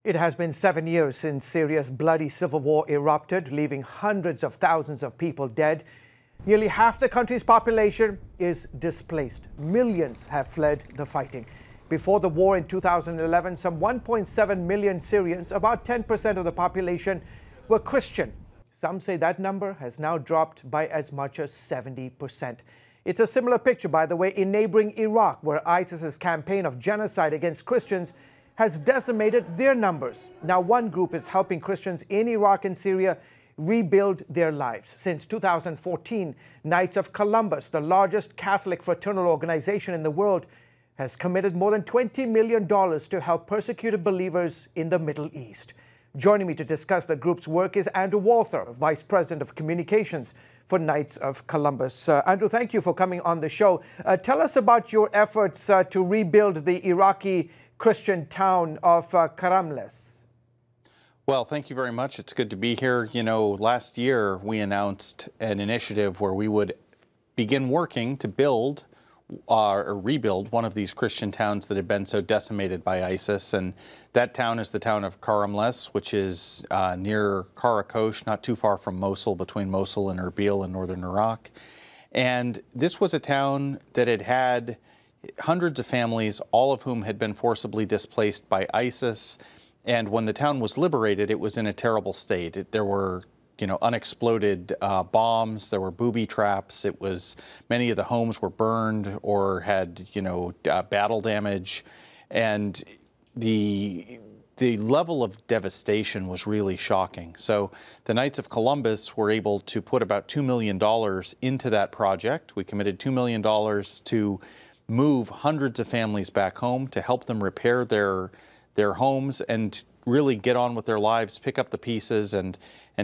It has been 7 years since Syria's bloody civil war erupted, leaving hundreds of thousands of people dead. Nearly half the country's population is displaced. Millions have fled the fighting. Before the war in 2011, some 1.7 million Syrians, about 10% of the population, were Christian. Some say that number has now dropped by as much as 70%. It's a similar picture, by the way, in neighboring Iraq, where ISIS's campaign of genocide against Christians has decimated their numbers. Now, one group is helping Christians in Iraq and Syria rebuild their lives. Since 2014, Knights of Columbus, the largest Catholic fraternal organization in the world, has committed more than $20 million to help persecuted believers in the Middle East. Joining me to discuss the group's work is Andrew Walther, Vice President of Communications for Knights of Columbus. Andrew, thank you for coming on the show. Tell us about your efforts to rebuild the Iraqi Christian town of Karumless. Well, thank you very much. It's good to be here. You know, last year we announced an initiative where we would begin working to build or rebuild one of these Christian towns that had been so decimated by ISIS. And that town is the town of Karumless, which is near Karakosh, not too far from Mosul, between Mosul and Erbil in northern Iraq. And this was a town that had had hundreds of families, all of whom had been forcibly displaced by ISIS. And when the town was liberated, it was in a terrible state. There were, unexploded bombs. There were booby traps. Many of the homes were burned or had, battle damage. And the level of devastation was really shocking. So the Knights of Columbus were able to put about $2 million into that project. We committed $2 million to move hundreds of families back home, to help them repair their homes and really get on with their lives, pick up the pieces, and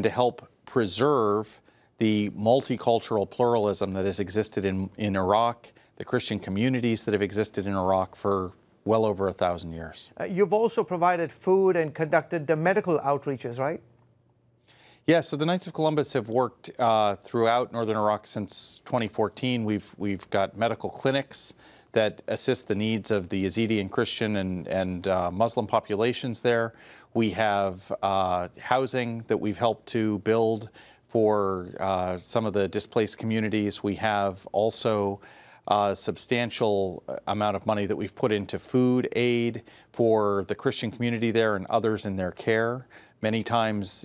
to help preserve the multicultural pluralism that has existed in Iraq, the Christian communities that have existed in Iraq for well over 1,000 years. You've also provided food and conducted the medical outreaches, right? Yeah, so the Knights of Columbus have worked throughout northern Iraq since 2014. We've got medical clinics that assist the needs of the Yazidi and Christian and Muslim populations there. We have housing that we've helped to build for some of the displaced communities. We have also a substantial amount of money that we've put into food aid for the Christian community there and others in their care. Many times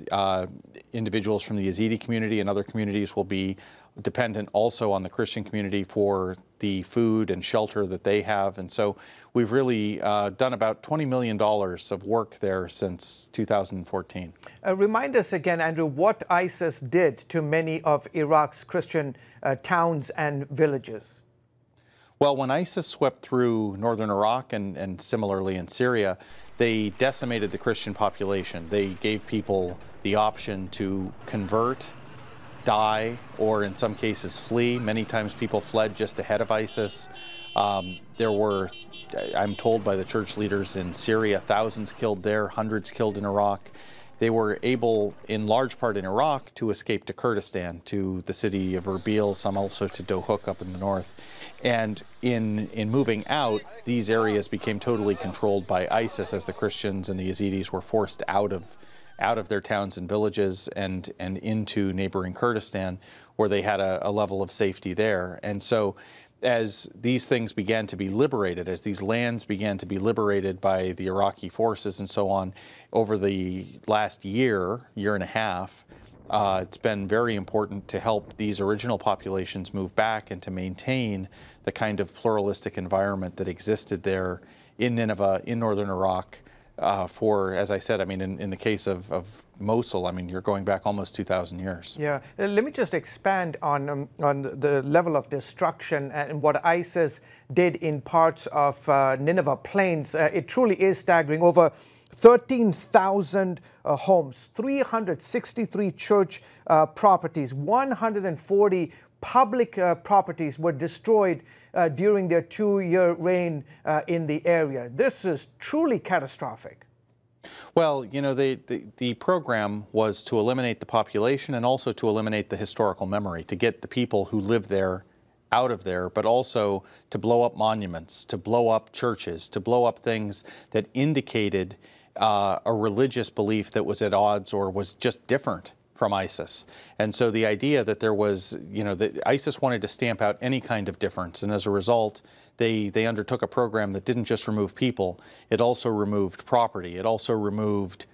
individuals from the Yazidi community and other communities will be dependent also on the Christian community for the food and shelter that they have. And so we've really done about $20 million of work there since 2014. Remind us again, Andrew, what ISIS did to many of Iraq's Christian towns and villages. Well, when ISIS swept through northern Iraq and similarly in Syria, they decimated the Christian population. They gave people the option to convert, die, or in some cases flee. Many times people fled just ahead of ISIS. There were, I'm told by the church leaders in Syria, thousands killed there, hundreds killed in Iraq. They were able, in large part in Iraq, to escape to Kurdistan, to the city of Erbil, some also to Dohuk up in the north. And in moving out, these areas became totally controlled by ISIS as the Christians and the Yazidis were forced out of their towns and villages and into neighboring Kurdistan, where they had a level of safety there. And so as these things began to be liberated, as these lands began to be liberated by the Iraqi forces and so on, over the last year and a half, it's been very important to help these original populations move back and to maintain the kind of pluralistic environment that existed there in Nineveh, in northern Iraq, for, as I said, I mean, in the case of Mosul, I mean, you're going back almost 2,000 years. Yeah. Let me just expand on the level of destruction and what ISIS did in parts of Nineveh Plains. It truly is staggering. Over 13,000 homes, 363 church properties, 140 public properties were destroyed during their 2-year reign in the area. This is truly catastrophic. Well, the program was to eliminate the population and also to eliminate the historical memory, to get the people who live there out of there, but also to blow up monuments, to blow up churches, to blow up things that indicated a religious belief that was at odds or was just different from ISIS. And so the idea that there was, that ISIS wanted to stamp out any kind of difference, and as a result, they undertook a program that didn't just remove people, it also removed property, it also removed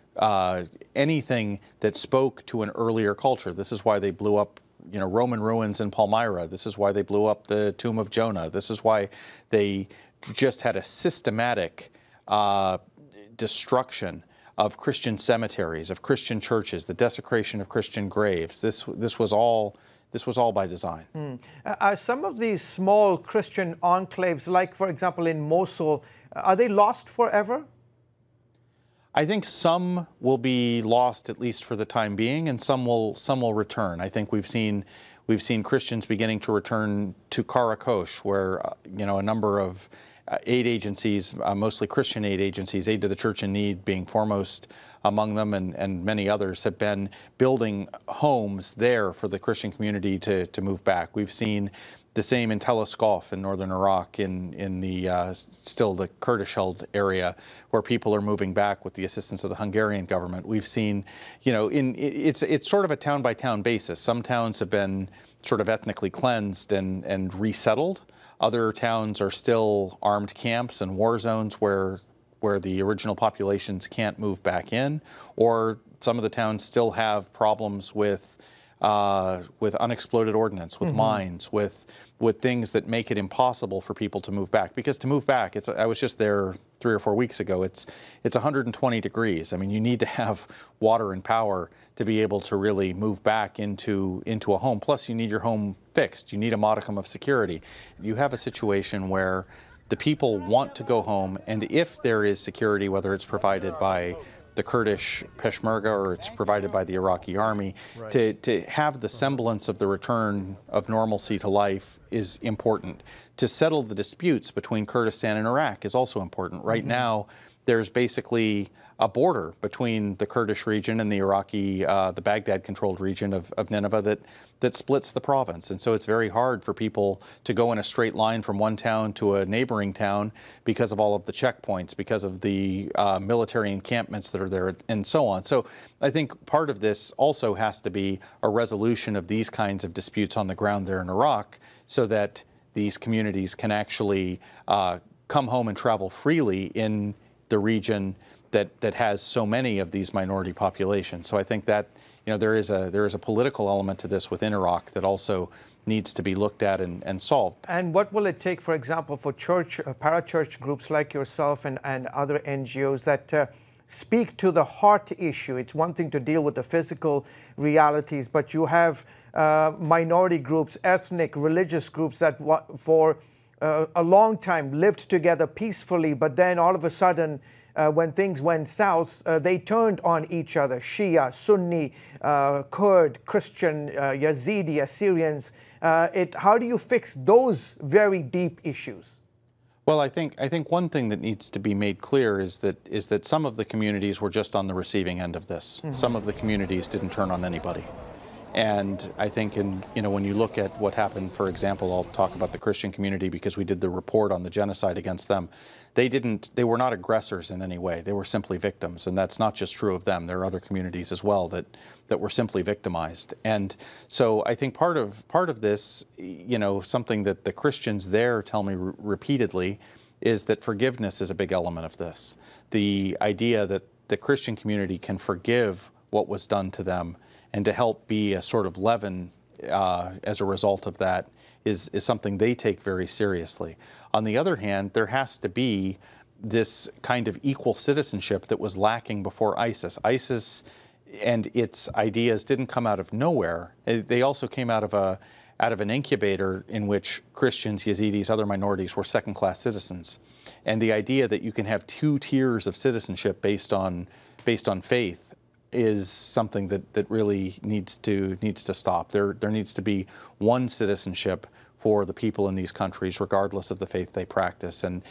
anything that spoke to an earlier culture. This is why they blew up Roman ruins in Palmyra. This is why they blew up the tomb of Jonah. This is why they just had a systematic destruction of Christian cemeteries, of Christian churches, the desecration of Christian graves. This was all by design. Are some of these small Christian enclaves, like for example in Mosul, are they lost forever? I think some will be lost, at least for the time being, and some will return. I think we've seen Christians beginning to return to Karakosh, where a number of aid agencies, mostly Christian aid agencies, Aid to the Church in Need being foremost among them, and many others, have been building homes there for the Christian community to move back. We've seen the same in Tel Askov in northern Iraq, in the still the Kurdish-held area, where people are moving back with the assistance of the Hungarian government. We've seen, it's sort of a town-by-town basis. Some towns have been sort of ethnically cleansed and resettled. Other towns are still armed camps and war zones where the original populations can't move back in, or some of the towns still have problems with unexploded ordnance, with mines, with things that make it impossible for people to move back. Because to move back, I was just there 3 or 4 weeks ago. It's 120 degrees. I mean, you need to have water and power to be able to really move back into a home. Plus, you need your home fixed. You need a modicum of security. You have a situation where the people want to go home, and if there is security, whether it's provided by the Kurdish Peshmerga or it's provided by the Iraqi army, to have the semblance of the return of normalcy to life is important. To settle the disputes between Kurdistan and Iraq is also important. Right now, there's basically a border between the Kurdish region and the Iraqi, the Baghdad-controlled region of Nineveh that splits the province. And so it's very hard for people to go in a straight line from one town to a neighboring town because of all of the checkpoints, because of the military encampments that are there, and so on. So I think part of this also has to be a resolution of these kinds of disputes on the ground there in Iraq, so that these communities can actually come home and travel freely in the region that has so many of these minority populations. So I think that there is a political element to this within Iraq that also needs to be looked at and solved. And what will it take, for example, for parachurch groups like yourself and other NGOs that speak to the heart issue? It's one thing to deal with the physical realities, but you have minority groups, ethnic, religious groups that for a long time lived together peacefully, but then all of a sudden, when things went south, they turned on each other: Shia, Sunni, Kurd, Christian, Yazidi, Assyrians. How do you fix those very deep issues? Well, I think one thing that needs to be made clear is that some of the communities were just on the receiving end of this. Some of the communities didn't turn on anybody. And I think when you look at what happened, for example, I'll talk about the Christian community because we did the report on the genocide against them. They were not aggressors in any way. They were simply victims, and that's not just true of them. There are other communities as well that were simply victimized. And so I think part of this, something that the Christians there tell me repeatedly, is that forgiveness is a big element of this. The idea that the Christian community can forgive what was done to them and to help be a sort of leaven as a result of that is something they take very seriously. On the other hand, there has to be this kind of equal citizenship that was lacking before ISIS. ISIS and its ideas didn't come out of nowhere. They also came out of an incubator in which Christians, Yazidis, other minorities were second-class citizens. And the idea that you can have 2 tiers of citizenship based on faith is something that really needs to stop. There needs to be one citizenship for the people in these countries, regardless of the faith they practice. And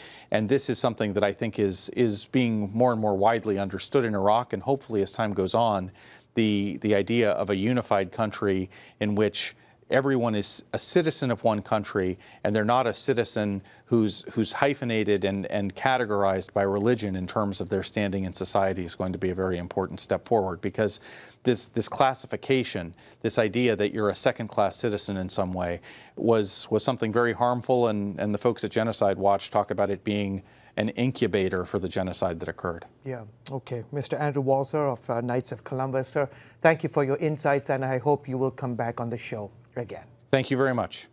this is something that I think is being more and more widely understood in Iraq, and hopefully as time goes on, the idea of a unified country in which everyone is a citizen of one country, and they're not a citizen who's hyphenated and categorized by religion in terms of their standing in society, is going to be a very important step forward, because this classification, this idea that you're a second-class citizen in some way, was something very harmful, and the folks at Genocide Watch talk about it being an incubator for the genocide that occurred. Yeah, okay. Mr. Andrew Walther of Knights of Columbus, sir, thank you for your insights, and I hope you will come back on the show again. Thank you very much.